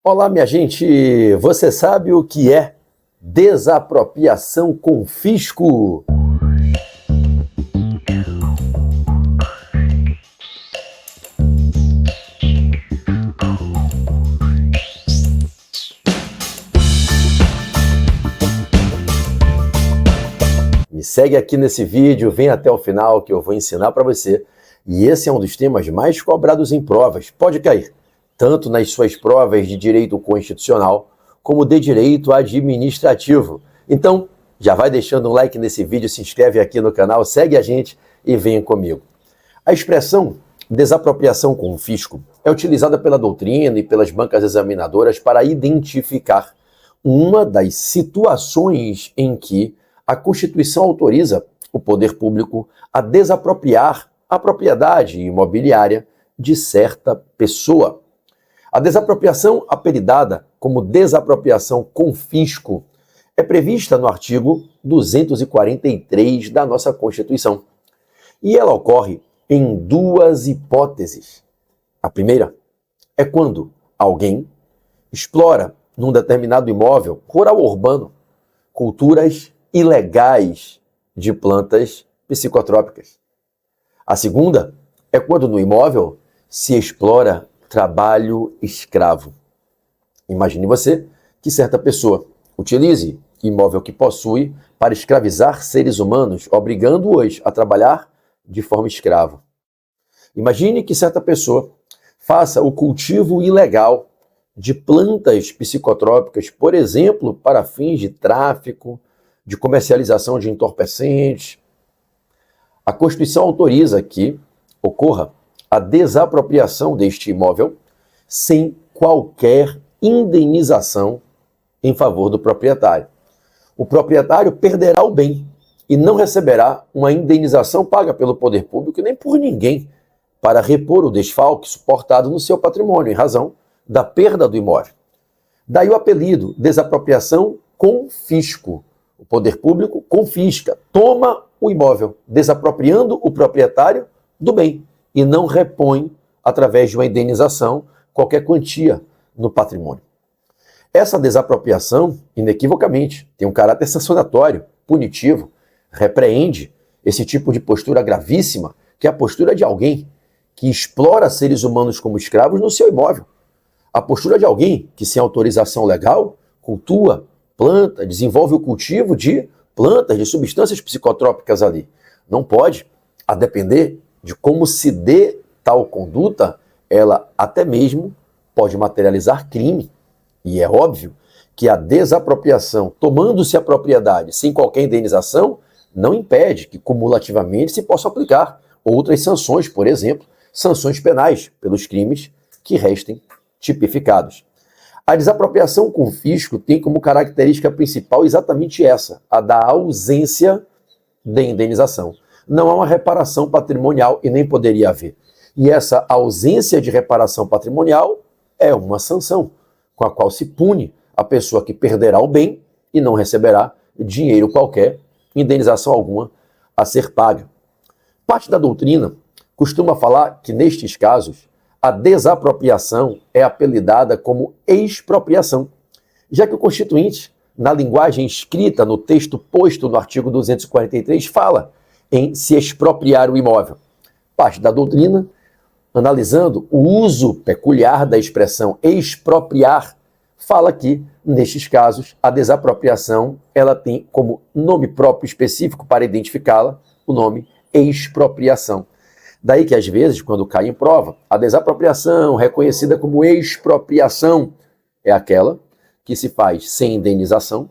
Olá, minha gente! Você sabe o que é desapropriação com fisco? Me segue aqui nesse vídeo, vem até o final que eu vou ensinar para você. E esse é um dos temas mais cobrados em provas. Pode cair, tanto nas suas provas de direito constitucional, como de direito administrativo. Então, já vai deixando um like nesse vídeo, se inscreve aqui no canal, segue a gente e venha comigo. A expressão desapropriação com fisco é utilizada pela doutrina e pelas bancas examinadoras para identificar uma das situações em que a Constituição autoriza o poder público a desapropriar a propriedade imobiliária de certa pessoa. A desapropriação, apelidada como desapropriação com fisco, é prevista no artigo 243 da nossa Constituição. E ela ocorre em duas hipóteses. A primeira é quando alguém explora num determinado imóvel rural ou urbano culturas ilegais de plantas psicotrópicas. A segunda é quando no imóvel se explora trabalho escravo. Imagine você que certa pessoa utilize imóvel que possui para escravizar seres humanos, obrigando-os a trabalhar de forma escrava. Imagine que certa pessoa faça o cultivo ilegal de plantas psicotrópicas, por exemplo, para fins de tráfico, de comercialização de entorpecentes. A Constituição autoriza que ocorra a desapropriação deste imóvel sem qualquer indenização em favor do proprietário. O proprietário perderá o bem e não receberá uma indenização paga pelo poder público nem por ninguém para repor o desfalque suportado no seu patrimônio em razão da perda do imóvel. Daí o apelido desapropriação com fisco. O poder público confisca, toma o imóvel, desapropriando o proprietário do bem e não repõe, através de uma indenização, qualquer quantia no patrimônio. Essa desapropriação, inequivocamente, tem um caráter sancionatório, punitivo, repreende esse tipo de postura gravíssima, que é a postura de alguém que explora seres humanos como escravos no seu imóvel. A postura de alguém que, sem autorização legal, cultua, planta, desenvolve o cultivo de plantas, de substâncias psicotrópicas ali. Não pode, a depender de como se dê tal conduta, ela até mesmo pode materializar crime. E é óbvio que a desapropriação, tomando-se a propriedade sem qualquer indenização, não impede que cumulativamente se possa aplicar outras sanções, por exemplo, sanções penais pelos crimes que restem tipificados. A desapropriação com fisco tem como característica principal exatamente essa, a da ausência de indenização. Não há uma reparação patrimonial e nem poderia haver. E essa ausência de reparação patrimonial é uma sanção, com a qual se pune a pessoa que perderá o bem e não receberá dinheiro qualquer, indenização alguma a ser paga. Parte da doutrina costuma falar que, nestes casos, a desapropriação é apelidada como expropriação, já que o Constituinte, na linguagem escrita no texto posto no artigo 243, fala em se expropriar o imóvel. Parte da doutrina, analisando o uso peculiar da expressão expropriar, fala que, nestes casos, a desapropriação ela tem como nome próprio específico para identificá-la o nome expropriação. Daí que, às vezes, quando cai em prova, a desapropriação, reconhecida como expropriação, é aquela que se faz sem indenização,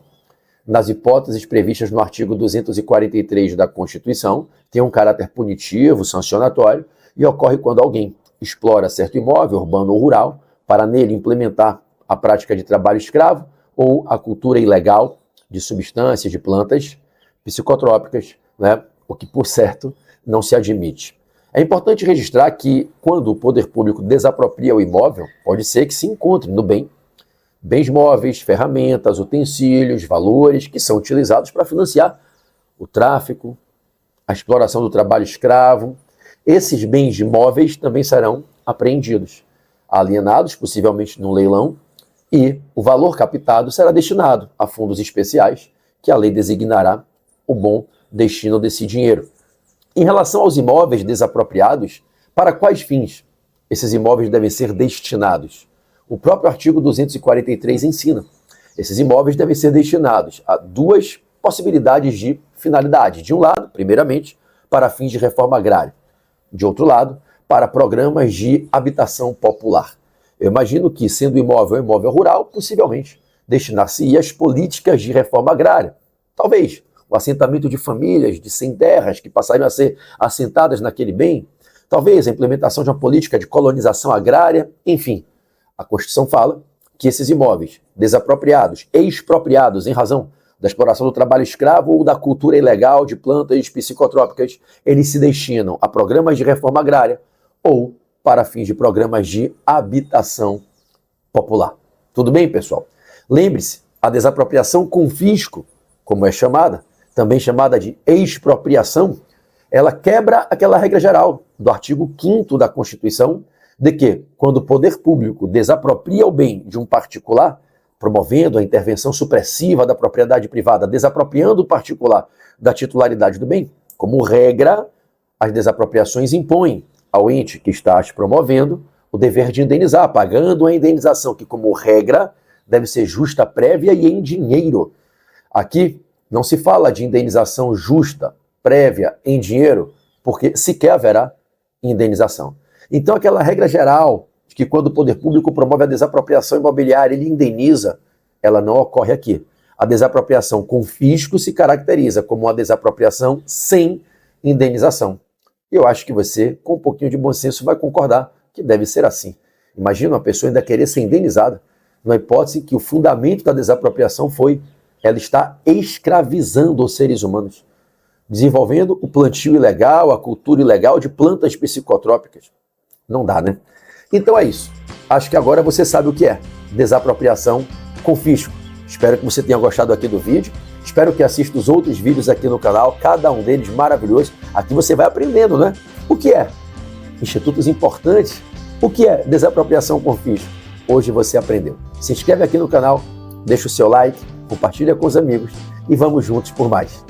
nas hipóteses previstas no artigo 243 da Constituição, tem um caráter punitivo, sancionatório, e ocorre quando alguém explora certo imóvel, urbano ou rural, para nele implementar a prática de trabalho escravo ou a cultura ilegal de substâncias, de plantas psicotrópicas, né? O que, por certo, não se admite. É importante registrar que, quando o poder público desapropria o imóvel, pode ser que se encontre no bem bens móveis, ferramentas, utensílios, valores que são utilizados para financiar o tráfico, a exploração do trabalho escravo. Esses bens móveis também serão apreendidos, alienados, possivelmente num leilão, e o valor captado será destinado a fundos especiais, que a lei designará o bom destino desse dinheiro. Em relação aos imóveis desapropriados, para quais fins esses imóveis devem ser destinados? O próprio artigo 243 ensina. Esses imóveis devem ser destinados a duas possibilidades de finalidade. De um lado, primeiramente, para fins de reforma agrária. De outro lado, para programas de habitação popular. Eu imagino que, sendo imóvel um imóvel rural, possivelmente destinar-se-ia às políticas de reforma agrária. Talvez o assentamento de famílias de sem terras que passariam a ser assentadas naquele bem. Talvez a implementação de uma política de colonização agrária. Enfim, a Constituição fala que esses imóveis desapropriados, expropriados em razão da exploração do trabalho escravo ou da cultura ilegal de plantas psicotrópicas, eles se destinam a programas de reforma agrária ou para fins de programas de habitação popular. Tudo bem, pessoal? Lembre-se, a desapropriação com fisco, como é chamada, também chamada de expropriação, ela quebra aquela regra geral do artigo 5º da Constituição, de que, quando o poder público desapropria o bem de um particular, promovendo a intervenção supressiva da propriedade privada, desapropriando o particular da titularidade do bem, como regra, as desapropriações impõem ao ente que está as promovendo o dever de indenizar, pagando a indenização, que, como regra, deve ser justa, prévia e em dinheiro. Aqui não se fala de indenização justa, prévia, em dinheiro, porque sequer haverá indenização. Então, aquela regra geral de que quando o poder público promove a desapropriação imobiliária, ele indeniza, ela não ocorre aqui. A desapropriação com fisco se caracteriza como uma desapropriação sem indenização. Eu acho que você, com um pouquinho de bom senso, vai concordar que deve ser assim. Imagina uma pessoa ainda querer ser indenizada, na hipótese que o fundamento da desapropriação foi ela está escravizando os seres humanos, desenvolvendo o plantio ilegal, a cultura ilegal de plantas psicotrópicas. Não dá, né? Então é isso. Acho que agora você sabe o que é desapropriação com fisco. Espero que você tenha gostado aqui do vídeo. Espero que assista os outros vídeos aqui no canal, cada um deles maravilhoso. Aqui você vai aprendendo, né? O que é institutos importantes? O que é desapropriação com fisco? Hoje você aprendeu. Se inscreve aqui no canal, deixa o seu like, compartilha com os amigos e vamos juntos por mais.